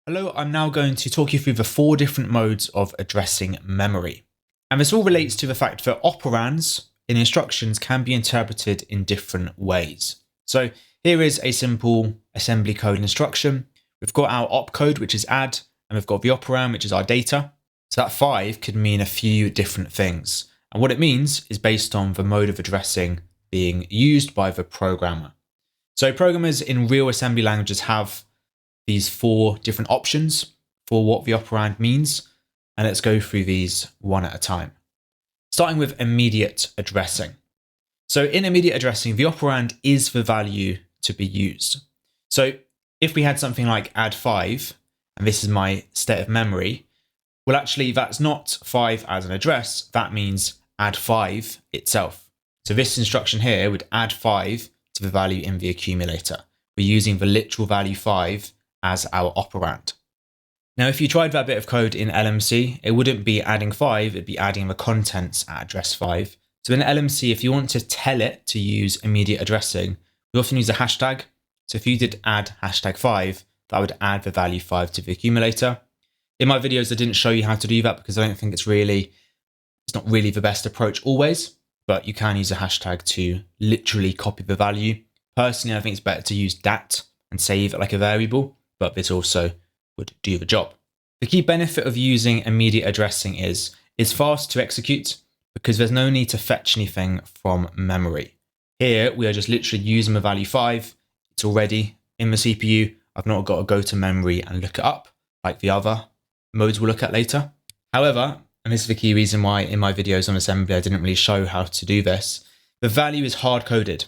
Hello, I'm now going to talk you through the 4 different modes of addressing memory. And this all relates to the fact that operands in instructions can be interpreted in different ways. So here is a simple assembly code instruction. We've got our opcode, which is add, and we've got the operand, which is our data. So that 5 could mean a few different things. And what it means is based on the mode of addressing being used by the programmer. So programmers in real assembly languages have these 4 different options for what the operand means, and let's go through these one at a time. Starting with immediate addressing. So in immediate addressing, the operand is the value to be used. So if we had something like add 5, and this is my state of memory, well actually that's not 5 as an address, that means add 5 itself. So this instruction here would add 5 to the value in the accumulator. We're using the literal value 5 as our operand. Now, if you tried that bit of code in LMC, it wouldn't be adding 5, it'd be adding the contents at address 5. So in LMC, if you want to tell it to use immediate addressing, we often use a hashtag. So if you did add hashtag 5, that would add the value 5 to the accumulator. In my videos, I didn't show you how to do that because I don't think it's not really the best approach always, but you can use a hashtag to literally copy the value. Personally, I think it's better to use dat and save it like a variable, but this also would do the job. The key benefit of using immediate addressing is it's fast to execute because there's no need to fetch anything from memory. Here, we are just literally using the value 5. It's already in the CPU. I've not got to go to memory and look it up like the other modes we'll look at later. However, and this is the key reason why in my videos on assembly I didn't really show how to do this, the value is hard-coded.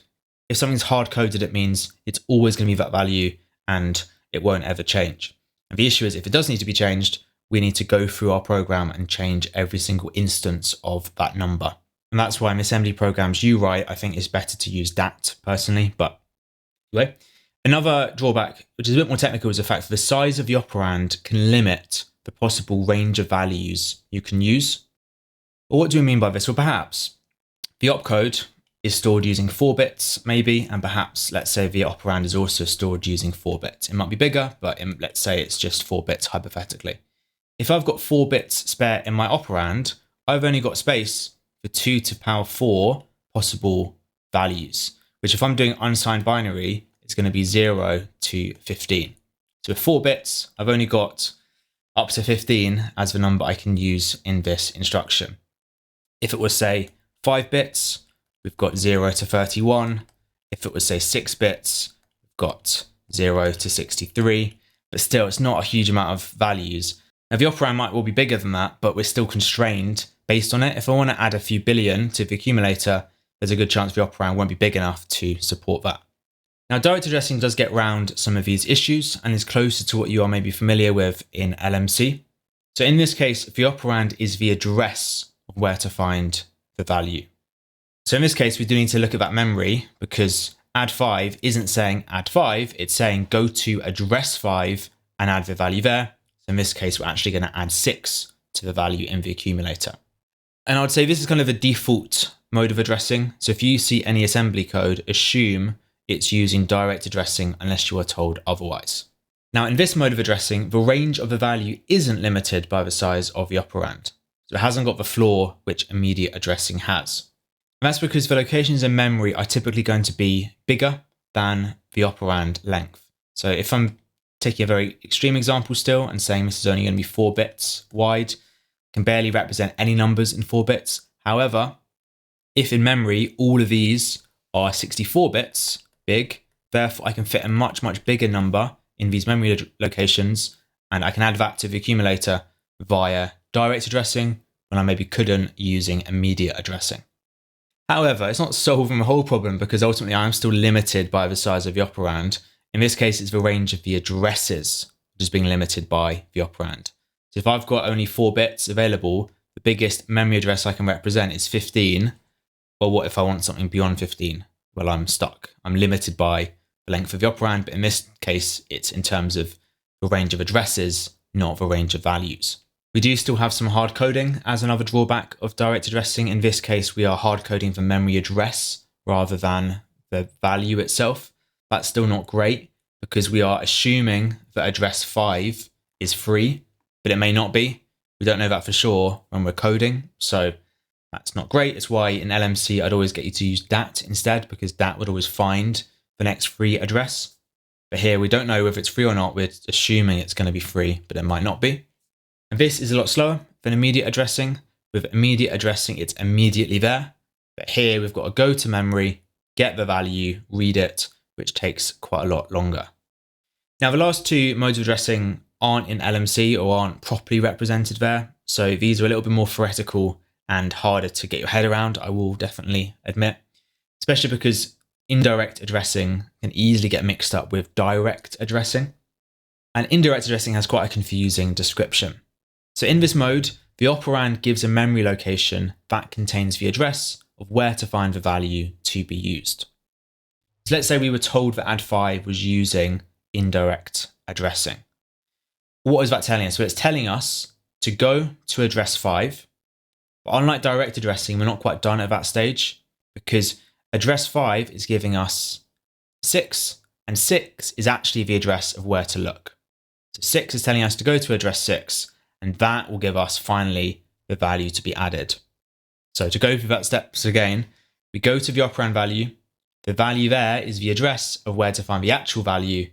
If something's hard-coded, it means it's always going to be that value and it won't ever change. And the issue is if it does need to be changed, we need to go through our program and change every single instance of that number. And that's why in assembly programs you write, I think it's better to use dat personally. But anyway, another drawback, which is a bit more technical, is the fact that the size of the operand can limit the possible range of values you can use. Well, what do we mean by this? Well, perhaps the opcode is stored using 4 bits, maybe, and perhaps, let's say the operand is also stored using 4 bits. It might be bigger, but let's say it's just 4 bits hypothetically. If I've got 4 bits spare in my operand, I've only got space for 2 to the power 4 possible values, which if I'm doing unsigned binary, it's going to be 0 to 15. So with 4 bits, I've only got up to 15 as the number I can use in this instruction. If it was, say, 5 bits, we've got 0 to 31. If it was, say, 6 bits, we've got 0 to 63. But still, it's not a huge amount of values. Now, the operand might well be bigger than that, but we're still constrained based on it. If I want to add a few billion to the accumulator, there's a good chance the operand won't be big enough to support that. Now, direct addressing does get around some of these issues and is closer to what you are maybe familiar with in LMC. So in this case, the operand is the address of where to find the value. So in this case, we do need to look at that memory because add 5 isn't saying add 5, it's saying go to address 5 and add the value there. So in this case, we're actually going to add 6 to the value in the accumulator. And I would say this is kind of a default mode of addressing. So if you see any assembly code, assume it's using direct addressing unless you are told otherwise. Now in this mode of addressing, the range of the value isn't limited by the size of the operand. So it hasn't got the flaw which immediate addressing has. And that's because the locations in memory are typically going to be bigger than the operand length. So if I'm taking a very extreme example still and saying this is only going to be 4 bits wide, can barely represent any numbers in 4 bits. However, if in memory all of these are 64 bits big, therefore I can fit a much, much bigger number in these memory locations, and I can add that to the accumulator via direct addressing when I maybe couldn't using immediate addressing. However, it's not solving the whole problem because ultimately I'm still limited by the size of the operand. In this case, it's the range of the addresses which is being limited by the operand. So if I've got only 4 bits available, the biggest memory address I can represent is 15. Well, what if I want something beyond 15? Well, I'm stuck. I'm limited by the length of the operand, but in this case, it's in terms of the range of addresses, not the range of values. We do still have some hard coding as another drawback of direct addressing. In this case, we are hard coding the memory address rather than the value itself. That's still not great because we are assuming that address 5 is free, but it may not be. We don't know that for sure when we're coding, so that's not great. It's why in LMC, I'd always get you to use dat instead, because dat would always find the next free address. But here we don't know if it's free or not. We're assuming it's going to be free, but it might not be. And this is a lot slower than immediate addressing. With immediate addressing, it's immediately there. But here we've got to go to memory, get the value, read it, which takes quite a lot longer. Now, the last two modes of addressing aren't in LMC or aren't properly represented there. So these are a little bit more theoretical and harder to get your head around, I will definitely admit, especially because indirect addressing can easily get mixed up with direct addressing. And indirect addressing has quite a confusing description. So in this mode, the operand gives a memory location that contains the address of where to find the value to be used. So let's say we were told that add5 was using indirect addressing. What is that telling us? So it's telling us to go to address 5. But unlike direct addressing, we're not quite done at that stage, because address 5 is giving us 6, and 6 is actually the address of where to look. So 6 is telling us to go to address 6, and that will give us finally the value to be added. So to go through that steps again, we go to the operand value. The value there is the address of where to find the actual value,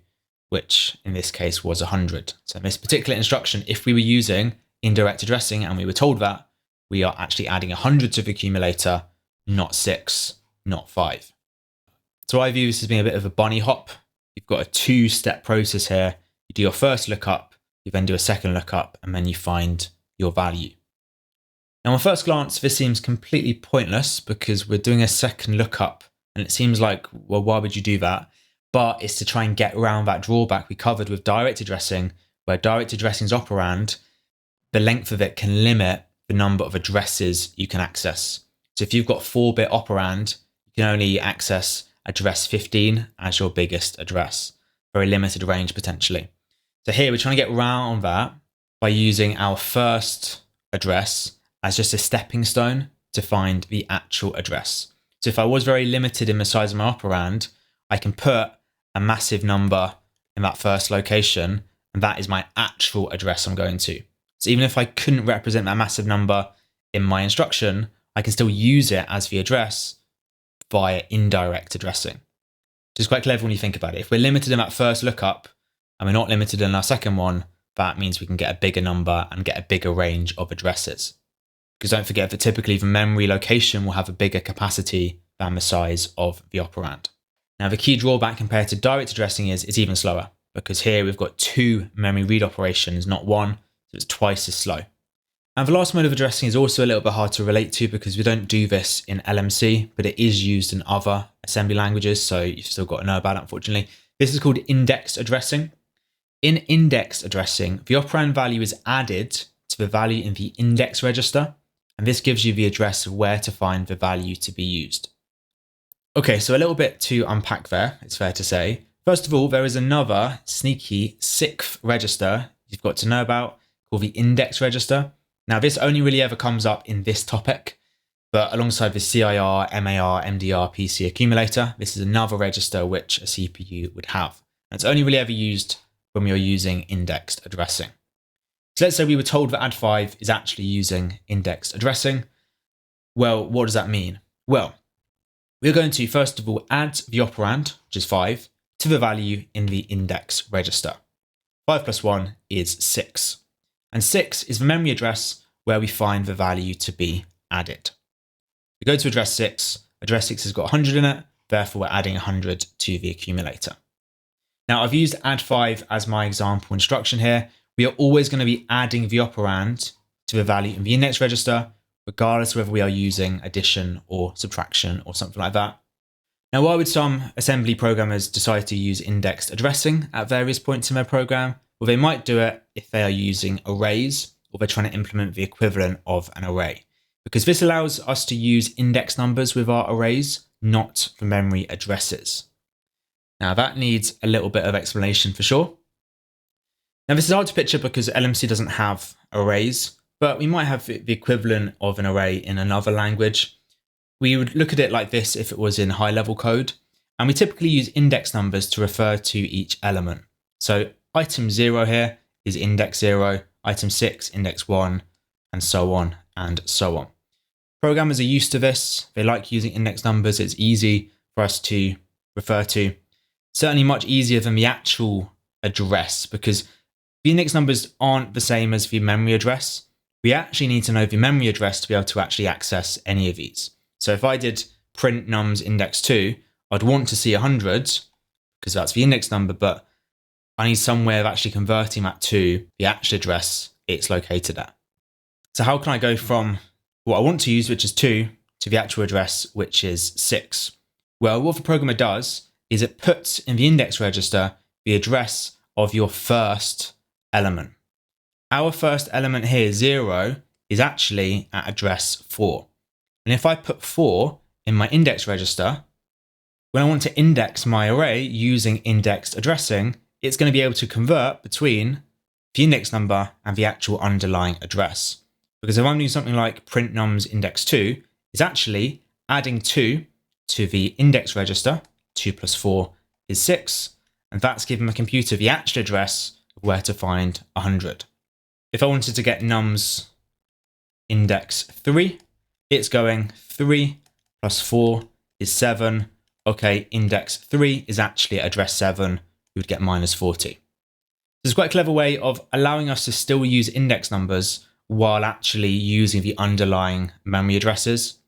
which in this case was 100. So in this particular instruction, if we were using indirect addressing and we were told that, we are actually adding 100 to the accumulator, not 6, not 5. So I view this as being a bit of a bunny hop. You've got a 2-step process here. You do your first lookup, you then do a second lookup, and then you find your value. Now, on first glance, this seems completely pointless because we're doing a second lookup, and it seems like, well, why would you do that? But it's to try and get around that drawback we covered with direct addressing, where direct addressing's operand, the length of it can limit the number of addresses you can access. So if you've got 4-bit operand, you can only access address 15 as your biggest address. Very limited range potentially. So here we're trying to get around that by using our first address as just a stepping stone to find the actual address. So if I was very limited in the size of my operand, I can put a massive number in that first location, and that is my actual address I'm going to. So even if I couldn't represent that massive number in my instruction, I can still use it as the address via indirect addressing, which is quite clever when you think about it. If we're limited in that first lookup and we're not limited in our second one, that means we can get a bigger number and get a bigger range of addresses. Because don't forget that typically the memory location will have a bigger capacity than the size of the operand. Now, the key drawback compared to direct addressing is it's even slower, because here we've got 2 memory read operations, not 1, so it's twice as slow. And the last mode of addressing is also a little bit hard to relate to because we don't do this in LMC, but it is used in other assembly languages, so you've still got to know about it, unfortunately. This is called indexed addressing. In indexed addressing, the operand value is added to the value in the index register, and this gives you the address of where to find the value to be used. Okay, so a little bit to unpack there, it's fair to say. First of all, there is another sneaky 6th register you've got to know about called the index register. Now, this only really ever comes up in this topic, but alongside the CIR, MAR, MDR, PC accumulator, this is another register which a CPU would have. And it's only really ever used when we are using indexed addressing. So let's say we were told that add5 is actually using indexed addressing. Well, what does that mean? Well, we're going to, first of all, add the operand, which is 5, to the value in the index register. 5 plus 1 is 6. And 6 is the memory address where we find the value to be added. We go to address 6 has got 100 in it, therefore we're adding 100 to the accumulator. Now, I've used add5 as my example instruction here. We are always going to be adding the operand to the value in the index register, regardless of whether we are using addition or subtraction or something like that. Now, why would some assembly programmers decide to use indexed addressing at various points in their program? Well, they might do it if they are using arrays or they're trying to implement the equivalent of an array, because this allows us to use index numbers with our arrays, not the memory addresses. Now, that needs a little bit of explanation for sure. Now, this is hard to picture because LMC doesn't have arrays, but we might have the equivalent of an array in another language. We would look at it like this if it was in high-level code, and we typically use index numbers to refer to each element. So item 0 here is index 0, item 6, index 1, and so on and so on. Programmers are used to this. They like using index numbers. It's easy for us to refer to. Certainly much easier than the actual address, because the index numbers aren't the same as the memory address. We actually need to know the memory address to be able to actually access any of these. So if I did print nums index 2, I'd want to see 100 because that's the index number, but I need some way of actually converting that to the actual address it's located at. So how can I go from what I want to use, which is 2, to the actual address, which is 6? Well, what the programmer does is it puts in the index register the address of your first element. Our first element here, 0, is actually at address 4. And if I put 4 in my index register, when I want to index my array using indexed addressing, it's going to be able to convert between the index number and the actual underlying address. Because if I'm doing something like print nums index 2, it's actually adding 2 to the index register. 2 plus 4 is 6. And that's giving the computer the actual address of where to find 100. If I wanted to get nums index 3, it's going 3 plus 4 is 7. Okay, index 3 is actually at address 7. We would get minus 40. This is quite a clever way of allowing us to still use index numbers while actually using the underlying memory addresses.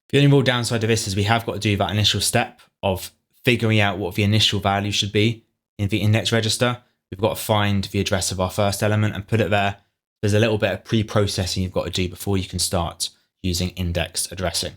The only real downside of this is we have got to do that initial step of figuring out what the initial value should be in the index register. We've got to find the address of our first element and put it there. There's a little bit of pre-processing you've got to do before you can start using indexed addressing.